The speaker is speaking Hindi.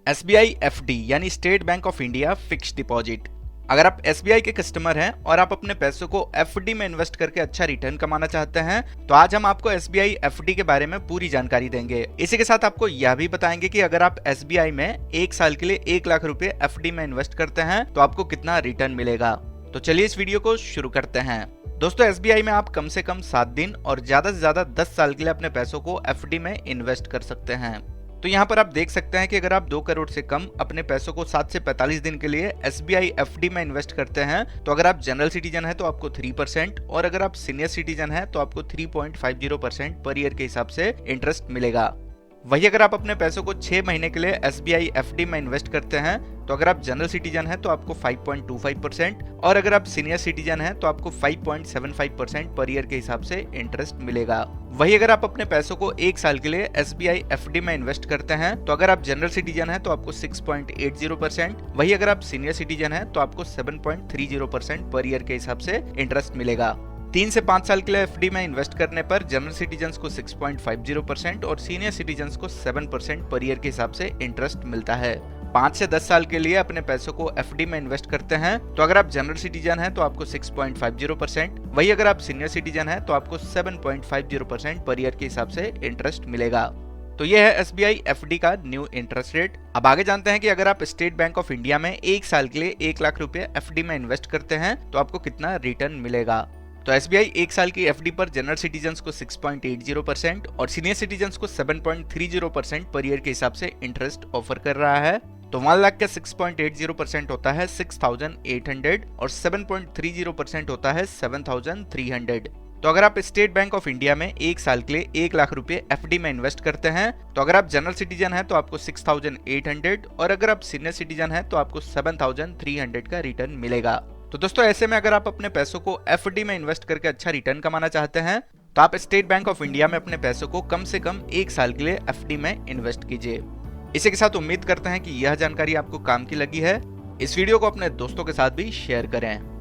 एसबीआई एफडी यानी state bank of India fixed deposit. अगर आप एसबीआई के कस्टमर हैं और आप अपने पैसों को एफडी में इन्वेस्ट करके अच्छा रिटर्न कमाना चाहते हैं तो आज हम आपको एसबीआई एफडी के बारे में पूरी जानकारी देंगे। इसी के साथ आपको यह भी बताएंगे कि अगर आप एसबीआई में 1 साल के लिए 1 लाख रुपए एफडी में इन्वेस्ट करते हैं तो आपको कितना रिटर्न मिलेगा। तो चलिए इस वीडियो को शुरू करते हैं। दोस्तों, एसबीआई में आप कम से कम 7 दिन और ज्यादा से ज्यादा 10 साल के लिए अपने पैसों को एफडी में इन्वेस्ट कर सकते हैं। तो यहाँ पर आप देख सकते हैं कि अगर आप 2 करोड़ से कम अपने पैसों को 7 से 45 दिन के लिए एसबीआई एफडी में इन्वेस्ट करते हैं तो अगर आप जनरल सिटीजन है तो आपको 3% और अगर आप सीनियर सिटीजन है तो आपको 3.50% पर ईयर के हिसाब से इंटरेस्ट मिलेगा। वही अगर आप अपने पैसों को 6 महीने के लिए एसबीआई एफडी में इन्वेस्ट करते हैं तो अगर आप जनरल सिटीजन हैं तो आपको 5.25% और अगर आप सीनियर सिटीजन हैं तो आपको 5.75% पर ईयर के हिसाब से इंटरेस्ट मिलेगा। वही अगर आप अपने पैसों को 1 साल के लिए एसबीआई एफडी में इन्वेस्ट करते हैं तो अगर आप जनरल सिटीजन हैं तो आपको 6.80%, वही अगर आप सीनियर सिटीजन हैं तो आपको 7.30% पर ईयर के हिसाब से इंटरेस्ट मिलेगा। 3 से 5 साल के लिए एफडी में इन्वेस्ट करने पर जनरल सिटीजन्स को 6.50% और सीनियर सिटीजन्स को 7% पर ईयर के हिसाब से इंटरेस्ट मिलता है। 5 से 10 साल के लिए अपने पैसों को एफडी में इन्वेस्ट करते हैं तो अगर आप जनरल सिटीजन हैं तो आपको 6.50%, वही अगर आप सीनियर सिटीजन हैं तो आपको 7.50% पर ईयर के हिसाब से इंटरेस्ट मिलेगा। तो यह है एसबीआई एफडी का न्यू इंटरेस्ट रेट। अब आगे जानते हैं कि अगर आप स्टेट बैंक ऑफ इंडिया में 1 साल के लिए 1 लाख रुपए एफडी में इन्वेस्ट करते हैं तो आपको कितना रिटर्न मिलेगा। तो एसबीआई 1 साल की एफडी पर जनरल सिटीजन्स को 6.80% और सीनियर सिटीजन्स को 7.30% पर ईयर के हिसाब से इंटरेस्ट ऑफर कर रहा है। तो 1 लाख का 6.80% होता है 6,800 और 7.30% होता है 7,300। तो अगर आप स्टेट बैंक ऑफ इंडिया में 1 साल के लिए 1 लाख रुपए एफडी में इन्वेस्ट करते हैं तो अगर आप जनरल सिटीजन हैं तो आपको 6,800 और अगर आप सीनियर सिटीजन हैं तो आपको 7,300 का रिटर्न मिलेगा। तो दोस्तों, ऐसे में अगर आप अपने पैसों को एफडी में इन्वेस्ट करके अच्छा रिटर्न कमाना चाहते हैं तो आप स्टेट बैंक ऑफ इंडिया में अपने पैसों को कम से कम 1 साल के लिए एफडी में इन्वेस्ट कीजिए। इसी के साथ उम्मीद करते हैं कि यह जानकारी आपको काम की लगी है। इस वीडियो को अपने दोस्तों के साथ भी शेयर करें।